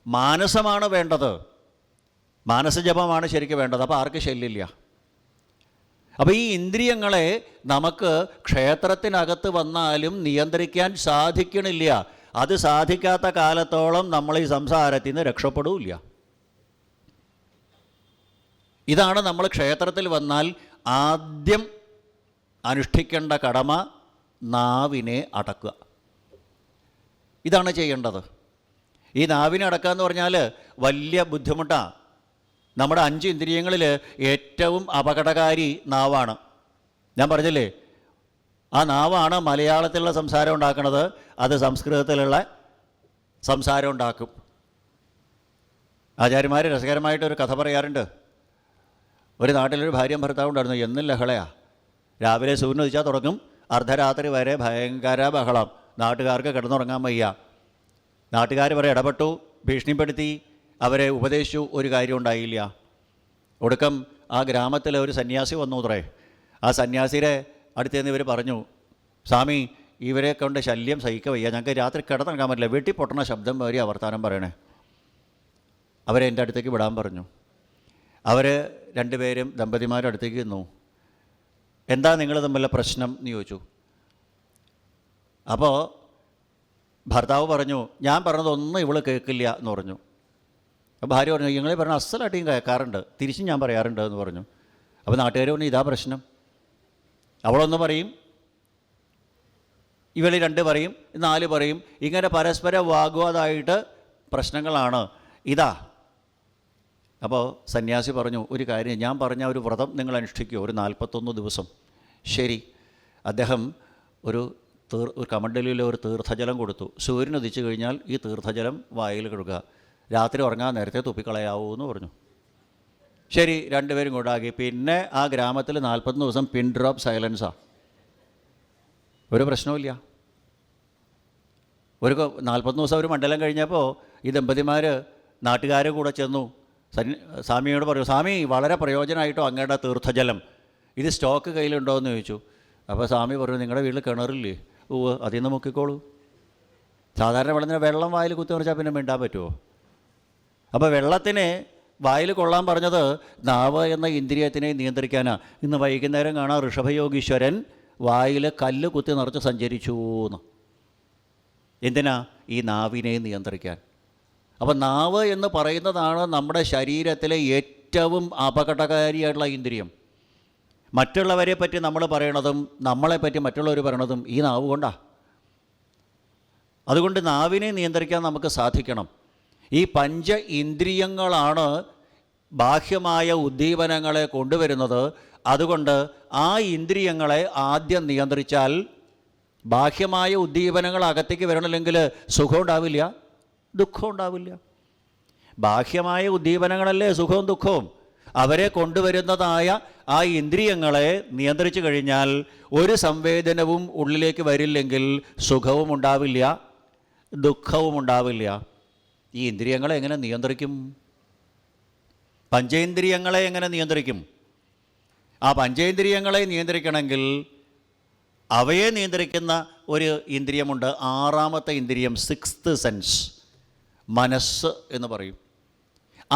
മാനസമാണ് വേണ്ടത്, മാനസജപമാണ് ശരിക്കും വേണ്ടത്. അപ്പോൾ ആർക്ക് ശല്യമില്ല. അപ്പോൾ ഈ ഇന്ദ്രിയങ്ങളെ നമുക്ക് ക്ഷേത്രത്തിനകത്ത് വന്നാലും നിയന്ത്രിക്കാൻ സാധിക്കണില്ല. അത് സാധിക്കാത്ത കാലത്തോളം നമ്മൾ ഈ സംസാരത്തിൽ നിന്ന് രക്ഷപ്പെടില്ല. ഇതാണ് നമ്മൾ ക്ഷേത്രത്തിൽ വന്നാൽ ആദ്യം അനുഷ്ഠിക്കേണ്ട കടമ, നാവിനെ അടക്കുക. ഇതാണ് ചെയ്യേണ്ടത്. ഈ നാവിനെ അടക്കുക എന്ന് പറഞ്ഞാൽ വലിയ ബുദ്ധിമുട്ടാണ്. നമ്മുടെ 5 ഇന്ദ്രിയങ്ങളിൽ ഏറ്റവും അപകടകാരി നാവാണ്. ഞാൻ പറഞ്ഞില്ലേ, ആ നാവാണ് മലയാളത്തിലുള്ള സംസാരം ഉണ്ടാക്കുന്നത്, അത് സംസ്കൃതത്തിലുള്ള സംസാരം ഉണ്ടാക്കും. ആചാര്യന്മാർ രസകരമായിട്ടൊരു കഥ പറയാറുണ്ട്. ഒരു നാട്ടിലൊരു ഭാര്യയും ഭർത്താവും ഉണ്ടായിരുന്നു. എന്നും ലഹളയാണ്. രാവിലെ സൂര്യൻ ഉദിച്ചാൽ തുടങ്ങും, അർദ്ധരാത്രി വരെ ഭയങ്കര ബഹളം. നാട്ടുകാർക്ക് കിടന്നുറങ്ങാൻ വയ്യ. നാട്ടുകാർ വരെ ഇടപെട്ടു, ഭീഷണിപ്പെടുത്തി, അവരെ ഉപദേശിച്ചു, ഒരു കാര്യം ഉണ്ടായില്ല. ഒടുക്കം ആ ഗ്രാമത്തിലെ ഒരു സന്യാസി വന്നു അത്രേ. ആ സന്യാസിയുടെ അടുത്തുനിന്ന് ഇവർ പറഞ്ഞു, സ്വാമി, ഇവരെ കൊണ്ട് ശല്യം സഹിക്കുക വയ്യ, ഞങ്ങൾക്ക് രാത്രി കിടന്നിറങ്ങാൻ പറ്റില്ല, വീട്ടിൽ പൊട്ടണ ശബ്ദം വരെ വർത്താനം പറയണേ. അവരെ എൻ്റെ അടുത്തേക്ക് വിടാൻ പറഞ്ഞു. അവർ രണ്ടുപേരും ദമ്പതിമാരുടെ അടുത്തേക്ക് നിന്നു. എന്താ നിങ്ങൾ തമ്മിലുള്ള പ്രശ്നം എന്ന് ചോദിച്ചു. അപ്പോൾ ഭർത്താവ് പറഞ്ഞു, ഞാൻ പറഞ്ഞതൊന്നും ഇവൾ കേൾക്കില്ല എന്ന് പറഞ്ഞു. അപ്പോൾ ഭാര്യ പറഞ്ഞു, നിങ്ങളെ പറഞ്ഞ അസലായിട്ടും കേൾക്കാറുണ്ട്, തിരിച്ചും ഞാൻ പറയാറുണ്ട് എന്ന് പറഞ്ഞു. അപ്പോൾ നാട്ടുകാർ പറഞ്ഞു, ഇതാ പ്രശ്നം. അവളൊന്ന് പറയും, ഇവൾ 2 പറയും, 4 പറയും, ഇങ്ങനെ പരസ്പരം വാഗ്വാദമായിട്ട് പ്രശ്നങ്ങളാണ്. ഇതാ. അപ്പോൾ സന്യാസി പറഞ്ഞു, ഒരു കാര്യം, ഞാൻ പറഞ്ഞ ഒരു വ്രതം നിങ്ങൾ അനുഷ്ഠിക്കുമോ, ഒരു 41 ദിവസം. ശരി. അദ്ദേഹം ഒരു കമണ്ടലിൽ ഒരു തീർത്ഥജലം കൊടുത്തു. സൂര്യൻ ഉദിച്ചു കഴിഞ്ഞാൽ ഈ തീർത്ഥജലം വായിൽ കഴുകുക, രാത്രി ഉറങ്ങാൻ നേരത്തെ തുപ്പിക്കളയാവൂ എന്ന് പറഞ്ഞു. ശരി, 2 പേരും കൊണ്ടാക്കി. പിന്നെ ആ ഗ്രാമത്തിൽ 41 ദിവസം പിൻ ഡ്രോപ്പ് സൈലൻസാണ്. ഒരു പ്രശ്നവുമില്ല. ഒരു 41 ദിവസം ഒരു മണ്ഡലം കഴിഞ്ഞപ്പോൾ ഈ ദമ്പതിമാർ നാട്ടുകാരെ കൂടെ ചെന്നു. സ്വാമിയോട് പറഞ്ഞു, സ്വാമി, വളരെ പ്രയോജനമായിട്ടോ അങ്ങയുടെ തീർത്ഥജലം, ഇത് സ്റ്റോക്ക് കയ്യിലുണ്ടോ എന്ന് ചോദിച്ചു. അപ്പോൾ സ്വാമി പറഞ്ഞു, നിങ്ങളുടെ വീട്ടിൽ കിണറില്ലേ? അതിൽ നിന്ന് മുക്കിക്കോളൂ. സാധാരണ വെള്ളം വായിൽ കുത്തി നിറച്ചാൽ പിന്നെ മിണ്ടാൻ പറ്റുമോ? അപ്പോൾ വെള്ളത്തിന് വായിൽ കൊള്ളാൻ പറഞ്ഞത് നാവ് എന്ന ഇന്ദ്രിയത്തിനെ നിയന്ത്രിക്കാനാണ്. ഇന്ന് വൈകുന്നേരം കാണാം ഋഷഭയോഗീശ്വരൻ വായിൽ കല്ല് കുത്തി നിറച്ച് സഞ്ചരിച്ചു എന്ന്. എന്തിനാ? ഈ നാവിനെ നിയന്ത്രിക്കാൻ. അപ്പോൾ നാവ് എന്ന് പറയുന്നതാണ് നമ്മുടെ ശരീരത്തിലെ ഏറ്റവും അപകടകാരിയായിട്ടുള്ള ഇന്ദ്രിയം. മറ്റുള്ളവരെ പറ്റി നമ്മൾ പറയണതും നമ്മളെപ്പറ്റി മറ്റുള്ളവർ പറയണതും ഈ നാവ് കൊണ്ടാണ്. അതുകൊണ്ട് നാവിനെ നിയന്ത്രിക്കാൻ നമുക്ക് സാധിക്കണം. ഈ 5 ഇന്ദ്രിയങ്ങളാണ് ബാഹ്യമായ ഉദ്ദീപനങ്ങളെ കൊണ്ടുവരുന്നത്. അതുകൊണ്ട് ആ ഇന്ദ്രിയങ്ങളെ ആദ്യം നിയന്ത്രിച്ചാൽ ബാഹ്യമായ ഉദ്ദീപനങ്ങൾ അകത്തേക്ക് വരണമെങ്കിൽ സുഖം ഉണ്ടാവില്ല, ദുഃഖം ഉണ്ടാവില്ല. ബാഹ്യമായ ഉദ്ദീപനങ്ങളല്ലേ സുഖവും ദുഃഖവും. അവരെ കൊണ്ടുവരുന്നതായ ആ ഇന്ദ്രിയങ്ങളെ നിയന്ത്രിച്ചു കഴിഞ്ഞാൽ ഒരു സംവേദനവും ഉള്ളിലേക്ക് വരില്ലെങ്കിൽ സുഖവും ഉണ്ടാവില്ല, ദുഃഖവും ഉണ്ടാവില്ല. ഈ ഇന്ദ്രിയങ്ങളെ എങ്ങനെ നിയന്ത്രിക്കും? പഞ്ചേന്ദ്രിയങ്ങളെ എങ്ങനെ നിയന്ത്രിക്കും? ആ പഞ്ചേന്ദ്രിയങ്ങളെ നിയന്ത്രിക്കണമെങ്കിൽ അവയെ നിയന്ത്രിക്കുന്ന ഒരു ഇന്ദ്രിയമുണ്ട്, 6ാമത്തെ ഇന്ദ്രിയം, 6th സെൻസ്, മനസ്സ് എന്ന് പറയും.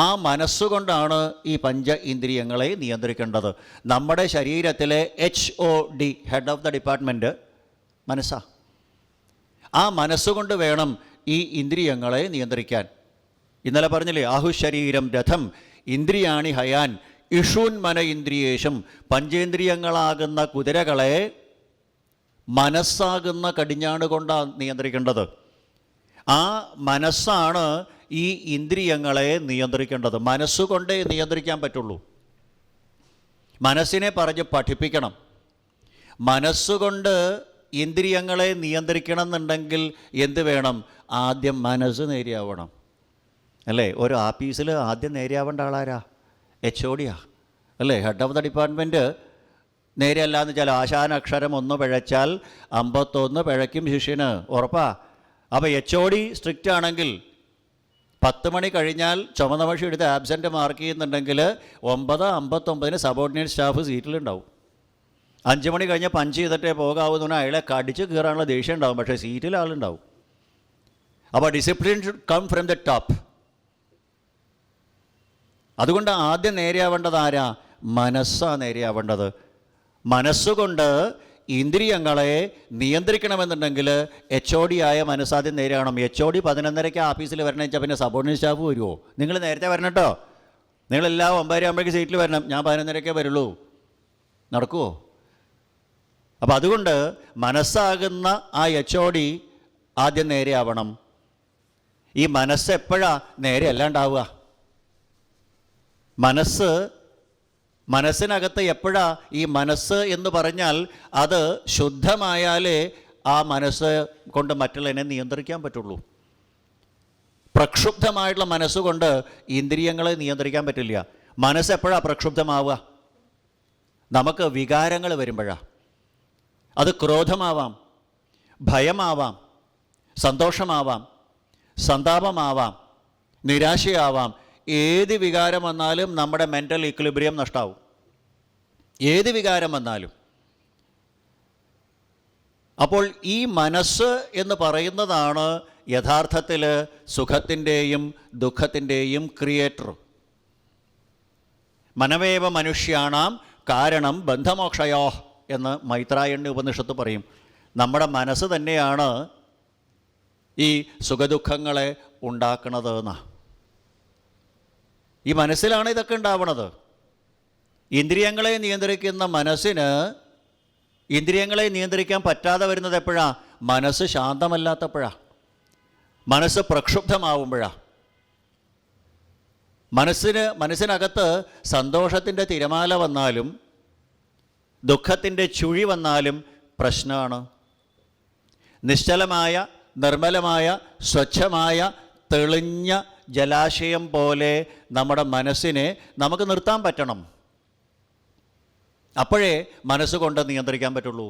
ആ മനസ്സുകൊണ്ടാണ് ഈ 5 ഇന്ദ്രിയങ്ങളെ നിയന്ത്രിക്കേണ്ടത്. നമ്മുടെ ശരീരത്തിലെ HOD, head of the department, മനസ്സാണ്. ആ മനസ്സുകൊണ്ട് വേണം ഈ ഇന്ദ്രിയങ്ങളെ നിയന്ത്രിക്കാൻ. ഇന്നലെ പറഞ്ഞില്ലേ, ആഹുശരീരം രഥം ഇന്ദ്രിയാണി ഹയാൻ ഇഷൂന്മന ഇന്ദ്രിയേശം. പഞ്ചേന്ദ്രിയങ്ങളാകുന്ന കുതിരകളെ മനസ്സാകുന്ന കടിഞ്ഞാണ് കൊണ്ടാണ് നിയന്ത്രിക്കേണ്ടത്. ആ മനസ്സാണ് ഈ ഇന്ദ്രിയങ്ങളെ നിയന്ത്രിക്കേണ്ടത്. മനസ്സുകൊണ്ടേ നിയന്ത്രിക്കാൻ പറ്റുള്ളൂ. മനസ്സിനെ പറഞ്ഞ് പഠിപ്പിക്കണം. മനസ്സുകൊണ്ട് ഇന്ദ്രിയങ്ങളെ നിയന്ത്രിക്കണം എന്നുണ്ടെങ്കിൽ എന്ത് വേണം? ആദ്യം മനസ്സ് നേരെയാവണം, അല്ലേ? ഒരു ആഫീസിൽ ആദ്യം നേരെയാവേണ്ട ആളാരാ? HOD അല്ലേ? ഹെഡ് ഓഫ് ദ ഡിപ്പാർട്ട്മെൻറ്റ് നേരെയല്ല എന്ന് വെച്ചാൽ ആശാനക്ഷരം 1 പിഴച്ചാൽ 51 പിഴയ്ക്കും ശിഷ്യന്, ഉറപ്പാ. അപ്പോൾ HOD സ്ട്രിക്റ്റ് ആണെങ്കിൽ 10 മണി കഴിഞ്ഞാൽ ചുമന്ന മഷി എടുത്ത് ആബ്സെൻറ്റ് മാർക്ക് ചെയ്യുന്നുണ്ടെങ്കിൽ 9:59 സബോർഡിനേറ്റ് സ്റ്റാഫ് സീറ്റിലുണ്ടാവും. 5 മണി കഴിഞ്ഞ് പഞ്ച് ചെയ്തിട്ടേ പോകാവുന്ന അയാളെ കടിച്ച് കയറാനുള്ള ദേഷ്യം ഉണ്ടാവും, പക്ഷേ സീറ്റിൽ ആളുണ്ടാവും. അപ്പോൾ discipline should come from the top. അതുകൊണ്ട് ആദ്യം നേരെയാവേണ്ടത് ആരാ? മനസ്സാണ് നേരെയാവേണ്ടത്. മനസ്സുകൊണ്ട് ഇന്ദ്രിയങ്ങളെ നിയന്ത്രിക്കണമെന്നുണ്ടെങ്കിൽ HOD ആയ മനസ്സാദ്യം നേരെയാവണം. HOD 11:30 ഓഫീസിൽ വരണം വെച്ചാൽ പിന്നെ സബോർഡിനേറ്റ് സ്റ്റാഫ് വരുമോ? നിങ്ങൾ നേരത്തെ വരണം കേട്ടോ. നിങ്ങളെല്ലാം 9 ആകുമ്പോഴേക്ക് സീറ്റിൽ വരണം. ഞാൻ 11:30 വരുള്ളൂ. നടക്കുമോ? അപ്പം അതുകൊണ്ട് മനസ്സാകുന്ന ആ HOD ആദ്യം നേരെയാവണം. ഈ മനസ്സ് എപ്പോഴാണ് നേരെ അല്ലാണ്ടാവുക? മനസ്സിനകത്ത് എപ്പോഴാ ഈ മനസ്സ് എന്ന് പറഞ്ഞാൽ അത് ശുദ്ധമായാലേ ആ മനസ്സ് കൊണ്ട് മറ്റുള്ളതിനെ നിയന്ത്രിക്കാൻ പറ്റുള്ളൂ. പ്രക്ഷുബ്ധമായിട്ടുള്ള മനസ്സുകൊണ്ട് ഇന്ദ്രിയങ്ങളെ നിയന്ത്രിക്കാൻ പറ്റില്ല. മനസ്സ് എപ്പോഴാണ് പ്രക്ഷുബ്ധമാവുക? നമുക്ക് വികാരങ്ങൾ വരുമ്പോഴാണ്. അത് ക്രോധമാവാം, ഭയമാവാം, സന്തോഷമാവാം, സന്താപമാവാം, നിരാശയാവാം. ഏത് വികാരം വന്നാലും നമ്മുടെ മെൻ്റൽ ഇക്വിലിബ്രിയം നഷ്ടാവും. ഏത് വികാരം വന്നാലും. അപ്പോൾ ഈ മനസ്സ് എന്ന് പറയുന്നതാണ് യഥാർത്ഥത്തിൽ സുഖത്തിൻ്റെയും ദുഃഖത്തിൻ്റെയും ക്രിയേറ്റർ. മനമേവ മനുഷ്യാണാം കാരണം ബന്ധമോക്ഷയോ എന്ന് മൈത്രായണ്യ ഉപനിഷത്ത് പറയും. നമ്മുടെ മനസ്സ് തന്നെയാണ് ഈ സുഖദുഃഖങ്ങളെ ഉണ്ടാക്കുന്നത് എന്നാണ്. ഈ മനസ്സിലാണ് ഇതൊക്കെ ഉണ്ടാവണത്. ഇന്ദ്രിയങ്ങളെ നിയന്ത്രിക്കുന്ന മനസ്സിന് ഇന്ദ്രിയങ്ങളെ നിയന്ത്രിക്കാൻ പറ്റാതെ വരുന്നത് എപ്പോഴാണ്? മനസ്സ് ശാന്തമല്ലാത്തപ്പോഴാണ്, മനസ്സ് പ്രക്ഷുബ്ധമാവുമ്പോഴാണ്. മനസ്സിനകത്ത് സന്തോഷത്തിൻ്റെ തിരമാല വന്നാലും ദുഃഖത്തിൻ്റെ ചുഴി വന്നാലും പ്രശ്നമാണ്. നിശ്ചലമായ, നിർമ്മലമായ, സ്വച്ഛമായ, തെളിഞ്ഞ ജലാശയം പോലെ നമ്മുടെ മനസ്സിനെ നമുക്ക് നിർത്താൻ പറ്റണം. അപ്പോഴേ മനസ്സുകൊണ്ട് നിയന്ത്രിക്കാൻ പറ്റുള്ളൂ.